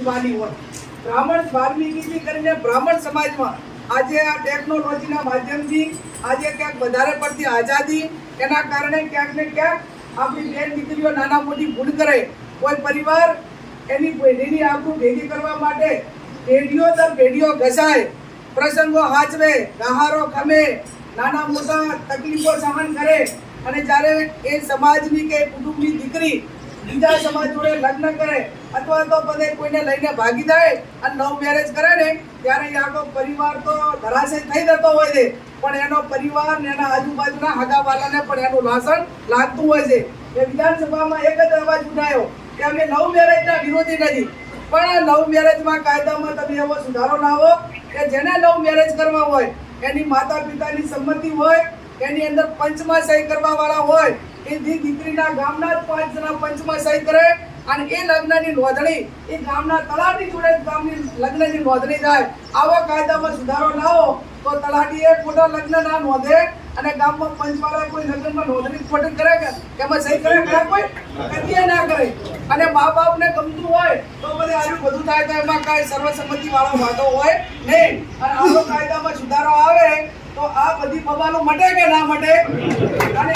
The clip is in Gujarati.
વાલી હોય બ્રાહ્મણ વાલ્મીકીથી કરીને બ્રાહ્મણ સમાજમાં આજે આ ટેકનોલોજીના માધ્યમથી આજે ક્યાંક વધારે પડતી આઝાદી એના કારણે ક્યાંક ને ક્યાંક આપણી બેન દીકરીઓ નાના મોટી ભૂલ કરે કોઈ પરિવાર એની પેઢીની આબરૂ ભેગી કરવા માટે પેઢીઓ દર પેઢીઓ ઘસાય પ્રસંગો હાચવે ગહારો ખમે નાના મોટા તકલીફો સહન કરે અને જ્યારે એ સમાજની કે કુટુંબની દીકરી બીજા સમાજ જોડે લગ્ન કરે અથવા તો બધે કોઈને લઈને ભાગી જાય અને લવ મેરેજ કરે ને ત્યારે એ આખો પરિવાર તો ધરાશય થઈ જતો હોય છે પણ એનો પરિવાર ને એના આજુબાજુના હગાવાલાને પણ એનું લાસણ લાગતું હોય છે એ વિધાનસભામાં એક જ અવાજ ઉઠાયો કે અમે લવ મેરેજના વિરોધી નથી પણ લવ મેરેજમાં કાયદામાં તમે એવો સુધારો લાવો કે જેને લવ મેરેજ કરવા હોય એની માતા પિતાની સંમતિ હોય એની અંદર પંચમાં સહી કરવા વાળા હોય એ દીકરીના ગામના જ 5 જણા પંચમાં સહી કરે અને એ લગ્નની નોંધણી એ ગામના તલાટી જોડે ગામની લગ્નની નોંધણી થાય આવા કાયદામાં સુધારો લાવો તો તલાટી એ ખોટા લગ્ન ના નોંધે અને ગામમાં પંચવાળા કોઈ લગ્નમાં નોંધણી ખોટી કરે કે એમાં સહી કરે ખરા કોઈ કદી ના કરે અને મા બાપને ગમતું હોય તો બધે આવું બધું થાય તો એમાં કાંઈ સર્વસંમતિ વાળો વાંધો હોય નહીં અને આવો કાયદામાં સુધારો આવે તો આ બધી બબાલો મટે કે ના મટે અને